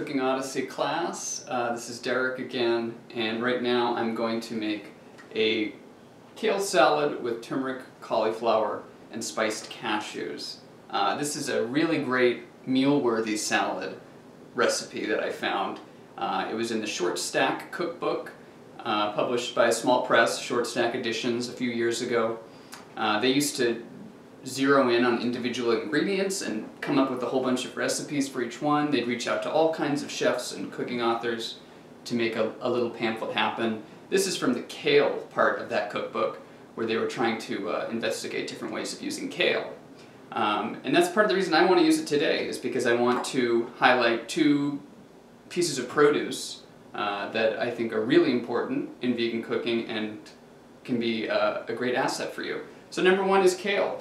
Cooking Odyssey class. This is Derek again, and right now I'm going to make a kale salad with turmeric, cauliflower, and spiced cashews. This is a really great meal-worthy salad recipe that I found. It was in the Short Stack cookbook, published by a small press, Short Stack Editions, a few years ago. They used to zero in on individual ingredients and come up with a whole bunch of recipes for each one. They'd reach out to all kinds of chefs and cooking authors to make a little pamphlet happen. This is from the kale part of that cookbook, where they were trying to investigate different ways of using kale. And that's part of the reason I want to use it today, is because I want to highlight two pieces of produce that I think are really important in vegan cooking and can be a great asset for you. So number one is kale.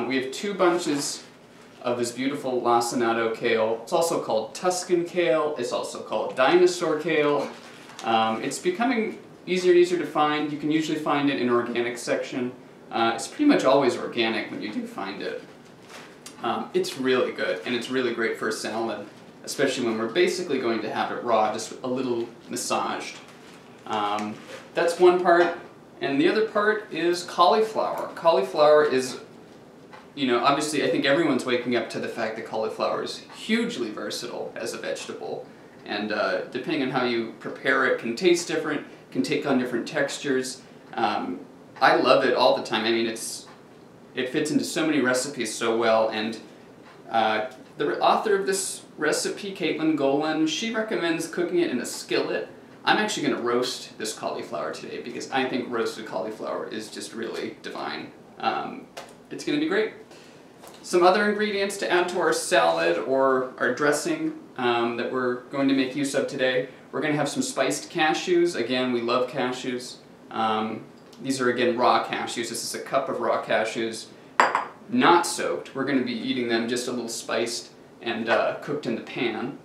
We have 2 bunches of this beautiful lacinato kale. It's also called Tuscan kale. It's also called dinosaur kale. It's becoming easier and easier to find. You can usually find it in organic section. It's pretty much always organic when you do find it. It's really good, and it's really great for a salad, especially when we're basically going to have it raw, just a little massaged. That's one part. And the other part is cauliflower. Cauliflower is, obviously I think everyone's waking up to the fact that cauliflower is hugely versatile as a vegetable. And depending on how you prepare it, can taste different, can take on different textures. I love it all the time. I mean, it fits into so many recipes so well. And the author of this recipe, Kaitlyn Goalen, she recommends cooking it in a skillet. I'm actually going to roast this cauliflower today because I think roasted cauliflower is just really divine. It's going to be great. Some other ingredients to add to our salad or our dressing that we're going to make use of today. We're going to have some spiced cashews. Again, we love cashews. These are, again, raw cashews. This is a cup of raw cashews, not soaked. We're going to be eating them just a little spiced and cooked in the pan.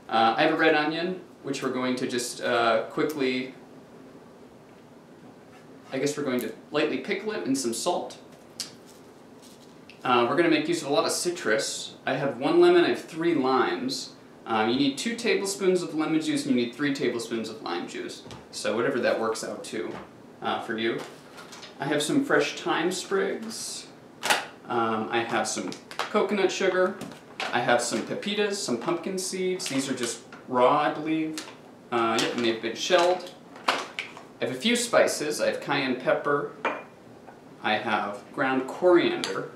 I have a red onion, which we're going to just quickly, I guess we're going to lightly pickle it in some salt. We're going to make use of a lot of citrus. I have 1 lemon, I have 3 limes. You need 2 tablespoons of lemon juice and you need 3 tablespoons of lime juice. So whatever that works out to for you. I have some fresh thyme sprigs. I have some coconut sugar. I have some pepitas, some pumpkin seeds. These are just raw, I believe. Yep, and they've been shelled. I have a few spices. I have cayenne pepper. I have ground coriander.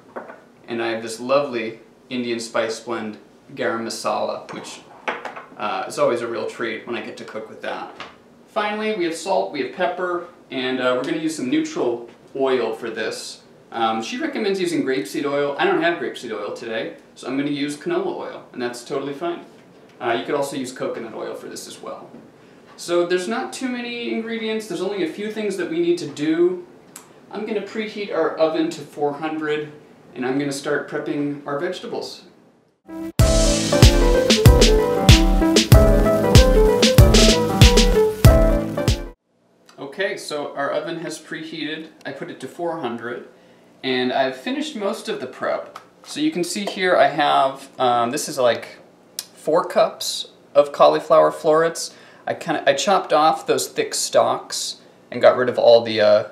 And I have this lovely Indian spice blend, garam masala, which is always a real treat when I get to cook with that. Finally, we have salt, we have pepper, and we're going to use some neutral oil for this. She recommends using grapeseed oil. I don't have grapeseed oil today, so I'm going to use canola oil, and that's totally fine. You could also use coconut oil for this as well. So there's not too many ingredients. There's only a few things that we need to do. I'm going to preheat our oven to 400, and I'm going to start prepping our vegetables. Okay, so our oven has preheated. I put it to 400, and I've finished most of the prep. So you can see here I have, this is like 4 cups of cauliflower florets. I chopped off those thick stalks and got rid of all the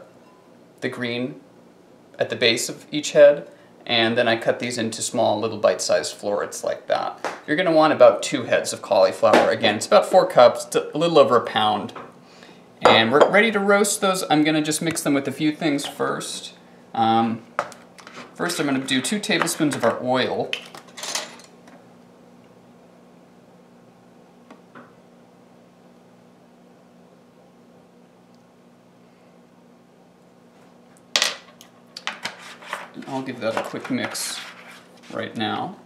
green at the base of each head, and then I cut these into small little bite-sized florets like that. You're going to want about 2 heads of cauliflower. Again, it's about 4 cups, it's a little over a pound. And we're ready to roast those. I'm going to just mix them with a few things first. First I'm going to do 2 tablespoons of our oil. I'll give that a quick mix right now.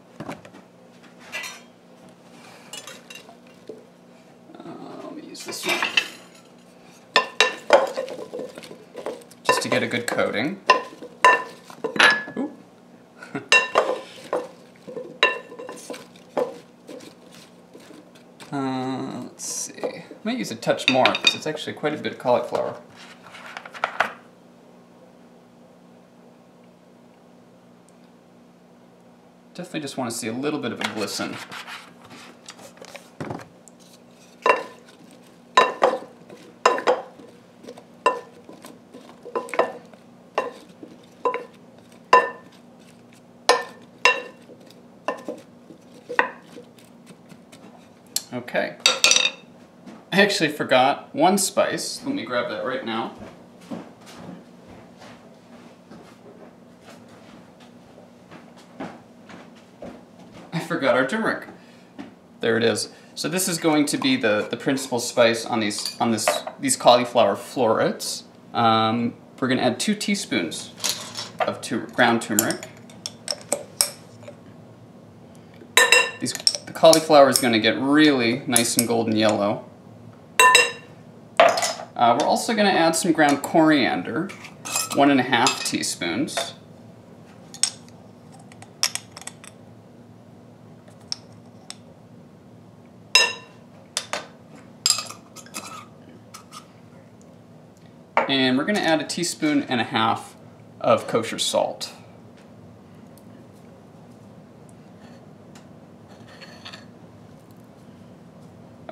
Let me use this one just to get a good coating. Ooh. Let's see. I might use a touch more because it's actually quite a bit of cauliflower. Definitely just want to see a little bit of a glisten. Okay. I actually forgot one spice. Let me grab that right now. I forgot our turmeric. There it is. So this is going to be the principal spice on these cauliflower florets. We're going to add 2 teaspoons of ground turmeric. The cauliflower is going to get really nice and golden yellow. We're also going to add some ground coriander, 1.5 teaspoons. And we're going to add 1.5 teaspoons of kosher salt.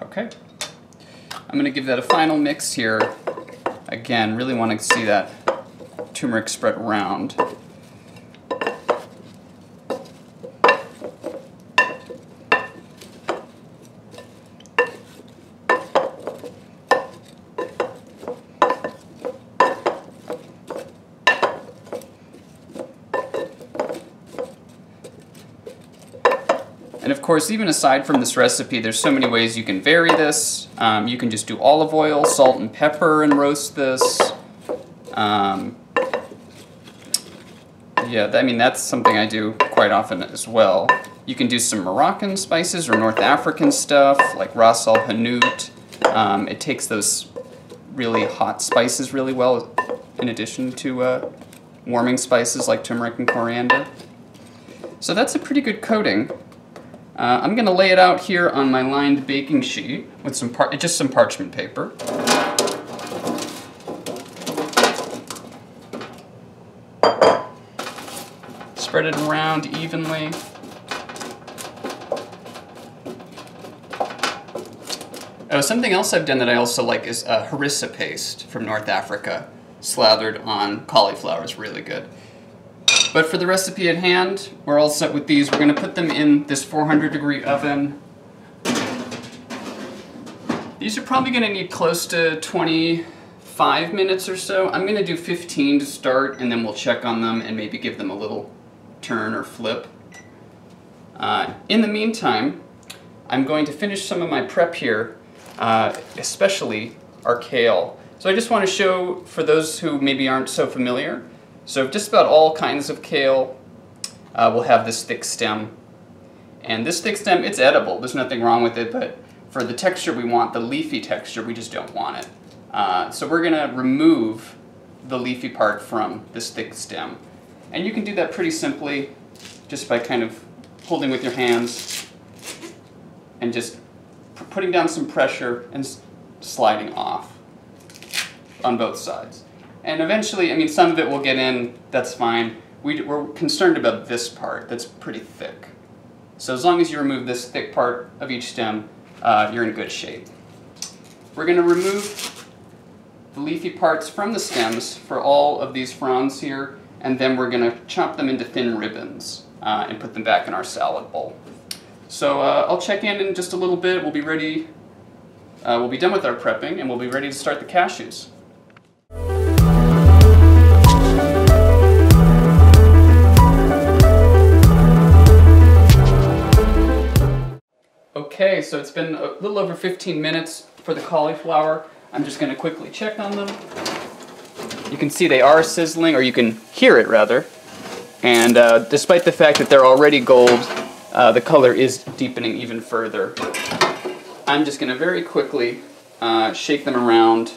Okay. I'm going to give that a final mix here. Again, really want to see that turmeric spread around. And of course, even aside from this recipe, there's so many ways you can vary this. You can just do olive oil, salt, and pepper and roast this. Yeah, I mean, that's something I do quite often as well. You can do some Moroccan spices or North African stuff, like Ras al Hanout. It takes those really hot spices really well, in addition to warming spices like turmeric and coriander. So that's a pretty good coating. I'm going to lay it out here on my lined baking sheet with just some parchment paper. Spread it around evenly. Oh, something else I've done that I also like is harissa paste from North Africa, slathered on cauliflower is really good. But for the recipe at hand, we're all set with these. We're going to put them in this 400-degree oven. These are probably going to need close to 25 minutes or so. I'm going to do 15 to start, and then we'll check on them and maybe give them a little turn or flip. In the meantime, I'm going to finish some of my prep here, especially our kale. So I just want to show, for those who maybe aren't so familiar, so just about all kinds of kale will have this thick stem. And this thick stem, it's edible. There's nothing wrong with it, but for the texture we want, the leafy texture, we just don't want it. So we're going to remove the leafy part from this thick stem. And you can do that pretty simply, just by kind of holding with your hands and just putting down some pressure and sliding off on both sides. And eventually, I mean, some of it will get in, that's fine. We're concerned about this part that's pretty thick. So as long as you remove this thick part of each stem, you're in good shape. We're going to remove the leafy parts from the stems for all of these fronds here, and then we're going to chop them into thin ribbons and put them back in our salad bowl. So I'll check in just a little bit. We'll be ready. We'll be done with our prepping, and we'll be ready to start the cashews. Okay, so it's been a little over 15 minutes for the cauliflower. I'm just going to quickly check on them. You can see they are sizzling, or you can hear it rather. And despite the fact that they're already gold, the color is deepening even further. I'm just going to very quickly shake them around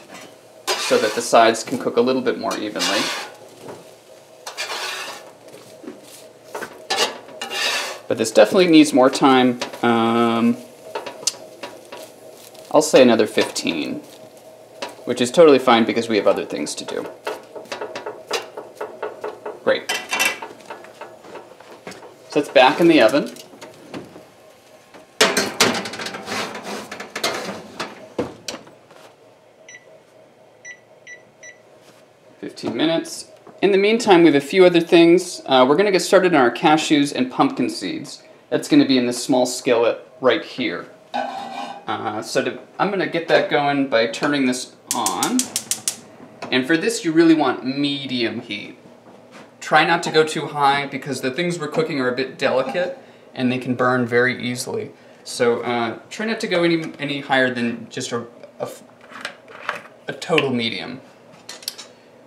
so that the sides can cook a little bit more evenly. But this definitely needs more time. I'll say another 15, which is totally fine because we have other things to do. Great. So it's back in the oven. Minutes. In the meantime, we have a few other things. We're going to get started on our cashews and pumpkin seeds. That's going to be in this small skillet right here. I'm gonna get that going by turning this on. And for this, you really want medium heat. Try not to go too high because the things we're cooking are a bit delicate and they can burn very easily. So try not to go any higher than just a total medium.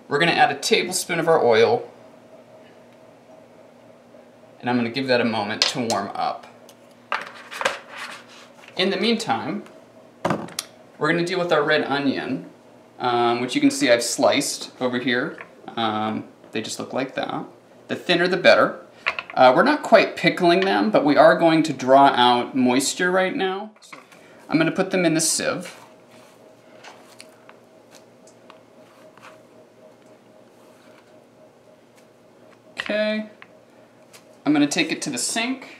We're gonna add a tablespoon of our oil, and I'm gonna give that a moment to warm up. In the meantime, we're going to deal with our red onion, which you can see I've sliced over here. They just look like that. The thinner the better. We're not quite pickling them, but we are going to draw out moisture right now. I'm going to put them in the sieve. Okay. I'm going to take it to the sink.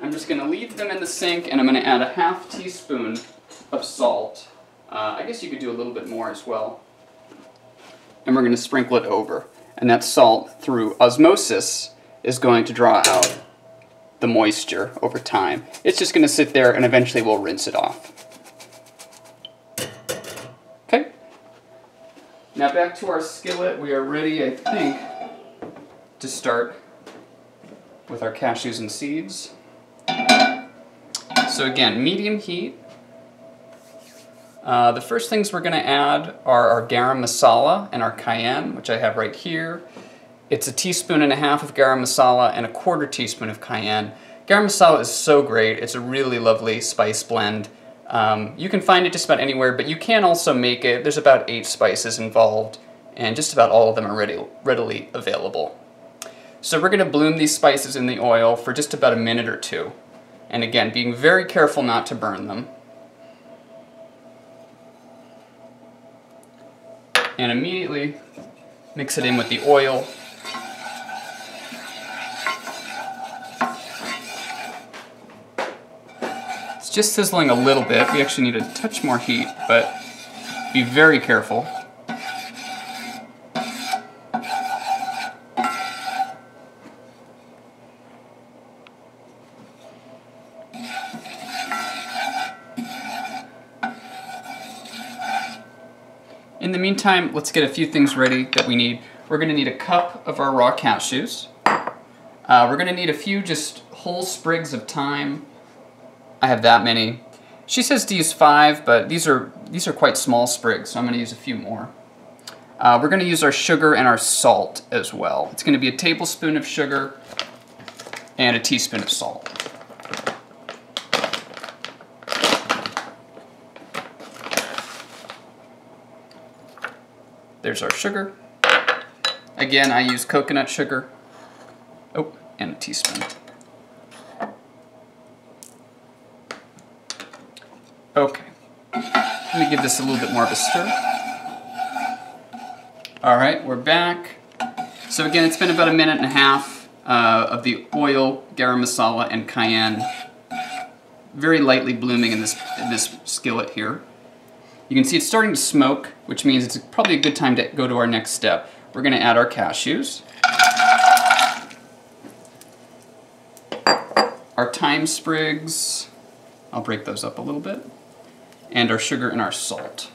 I'm just going to leave them in the sink, and I'm going to add a ½ teaspoon of salt. I guess you could do a little bit more as well. And we're going to sprinkle it over. And that salt, through osmosis, is going to draw out the moisture over time. It's just going to sit there, and eventually we'll rinse it off. Okay. Now back to our skillet. We are ready, I think, to start with our cashews and seeds. So again, medium heat. The first things we're going to add are our garam masala and our cayenne, which I have right here. It's 1.5 teaspoons of garam masala and 1/4 teaspoon of cayenne. Garam masala is so great. It's a really lovely spice blend. You can find it just about anywhere, but you can also make it. There's about 8 spices involved, and just about all of them are readily available. So we're going to bloom these spices in the oil for just about a minute or two. And again, being very careful not to burn them. And immediately mix it in with the oil. It's just sizzling a little bit. We actually need a touch more heat, but be very careful. In the meantime, let's get a few things ready that we need. We're going to need a cup of our raw cashews. We're going to need a few just whole sprigs of thyme. I have that many. She says to use 5, but these are quite small sprigs, so I'm going to use a few more. We're going to use our sugar and our salt as well. It's going to be 1 tablespoon of sugar and 1 teaspoon of salt. There's our sugar. Again, I use coconut sugar. Oh, and 1 teaspoon. Okay. Let me give this a little bit more of a stir. All right, we're back. So again, it's been about 1.5 minutes of the oil, garam masala, and cayenne very lightly blooming in this skillet here. You can see it's starting to smoke, which means it's probably a good time to go to our next step. We're going to add our cashews, our thyme sprigs, I'll break those up a little bit, and our sugar and our salt.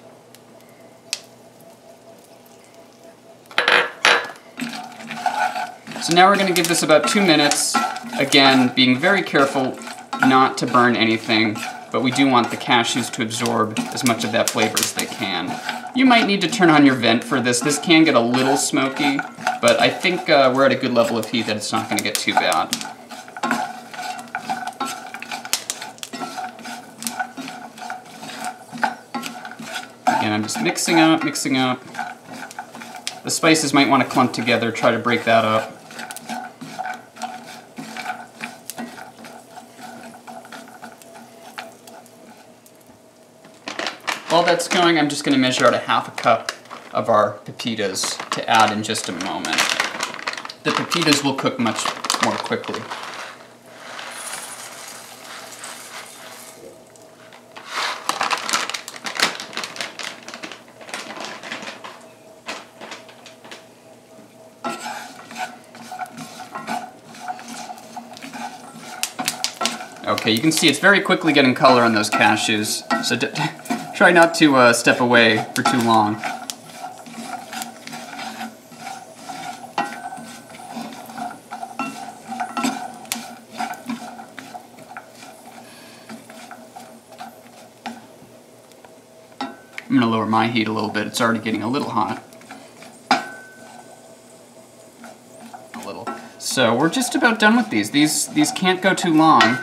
So now we're going to give this about 2 minutes, again being very careful not to burn anything. But we do want the cashews to absorb as much of that flavor as they can. You might need to turn on your vent for this. This can get a little smoky, but I think we're at a good level of heat that it's not going to get too bad. Again, I'm just mixing up. The spices might want to clump together, try to break that up. While that's going, I'm just going to measure out 1/2 cup of our pepitas to add in just a moment. The pepitas will cook much more quickly. Okay, you can see it's very quickly getting color on those cashews, so try not to step away for too long. I'm going to lower my heat a little bit. It's already getting a little hot. A little. So we're just about done with these. These can't go too long.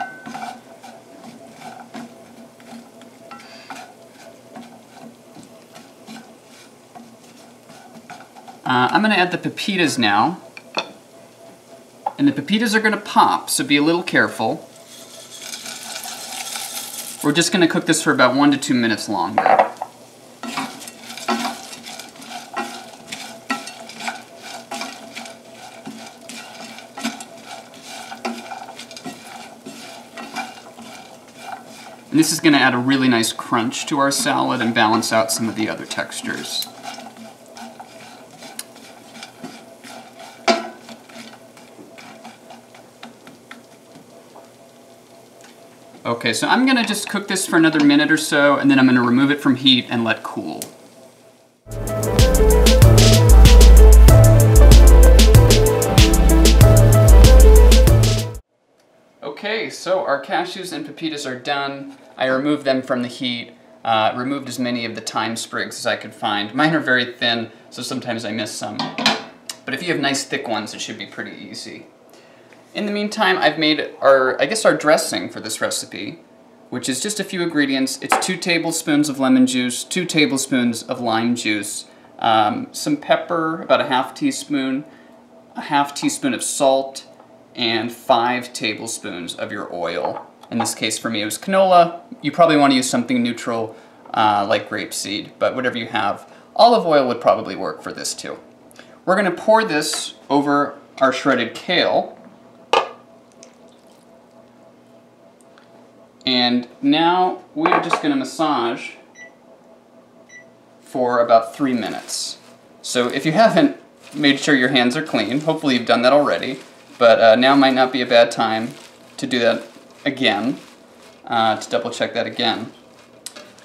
I'm going to add the pepitas now. And the pepitas are going to pop, so be a little careful. We're just going to cook this for about 1 to 2 minutes longer. And this is going to add a really nice crunch to our salad and balance out some of the other textures. Okay, so I'm going to just cook this for another minute or so, and then I'm going to remove it from heat and let cool. Okay, so our cashews and pepitas are done. I removed them from the heat, removed as many of the thyme sprigs as I could find. Mine are very thin, so sometimes I miss some. But if you have nice thick ones, it should be pretty easy. In the meantime, I've made our dressing for this recipe, which is just a few ingredients. It's 2 tablespoons of lemon juice, 2 tablespoons of lime juice, some pepper, about a half teaspoon of salt, and 5 tablespoons of your oil. In this case for me it was canola. You probably want to use something neutral like grapeseed, but whatever you have. Olive oil would probably work for this too. We're going to pour this over our shredded kale. And now we're just going to massage for about 3 minutes. So if you haven't made sure your hands are clean, hopefully you've done that already, but now might not be a bad time to do that again, to double check that again.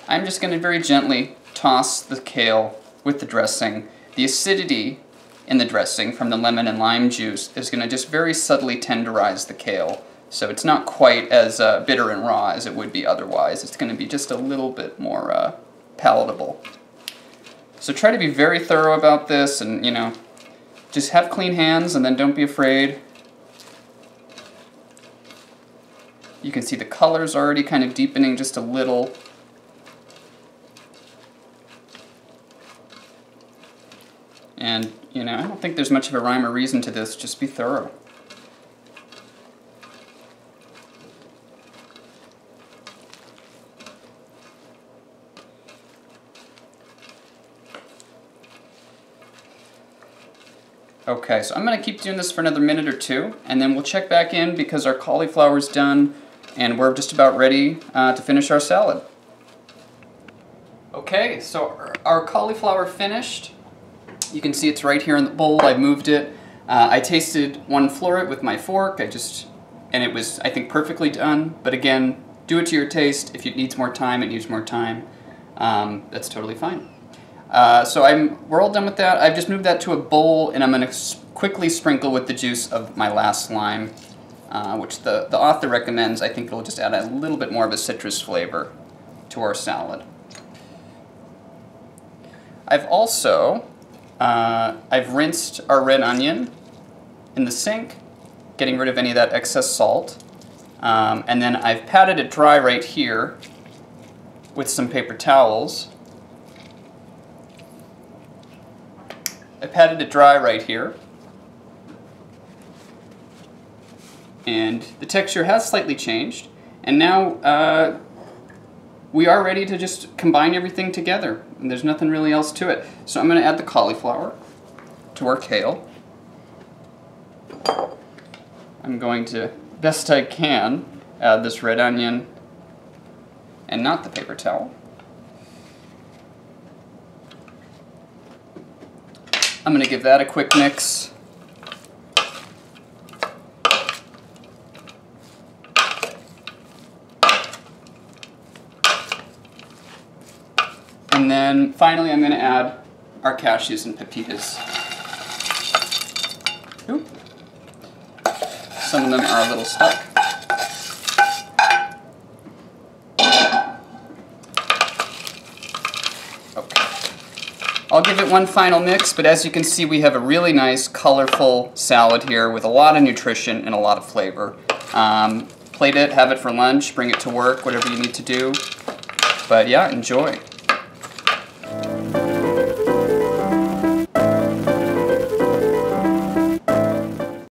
I'm just going to very gently toss the kale with the dressing. The acidity in the dressing from the lemon and lime juice is going to just very subtly tenderize the kale. So it's not quite as bitter and raw as it would be otherwise. It's going to be just a little bit more palatable. So try to be very thorough about this, and just have clean hands, and then don't be afraid. You can see the color's already kind of deepening just a little. And I don't think there's much of a rhyme or reason to this. Just be thorough. Okay, so I'm going to keep doing this for another minute or 2, and then we'll check back in because our cauliflower's done, and we're just about ready to finish our salad. Okay, so our cauliflower finished. You can see it's right here in the bowl. I moved it. I tasted one floret with my fork. And it was, I think, perfectly done. But again, do it to your taste. If it needs more time, it needs more time. That's totally fine. So we're all done with that. I've just moved that to a bowl, and I'm going to quickly sprinkle with the juice of my last lime, which the author recommends. I think it'll just add a little bit more of a citrus flavor to our salad. I've also, I've rinsed our red onion in the sink, getting rid of any of that excess salt, and then I've patted it dry right here with some paper towels. I patted it dry right here, and the texture has slightly changed, and now we are ready to just combine everything together, and there's nothing really else to it. So I'm going to add the cauliflower to our kale. I'm going to, best I can, add this red onion and not the paper towel. I'm going to give that a quick mix. then finally I'm going to add our cashews and pepitas. Oop. Some of them are a little stuck. Okay. I'll give it one final mix, but as you can see we have a really nice colorful salad here with a lot of nutrition and a lot of flavor. Plate it, have it for lunch, bring it to work, whatever you need to do. But yeah, enjoy.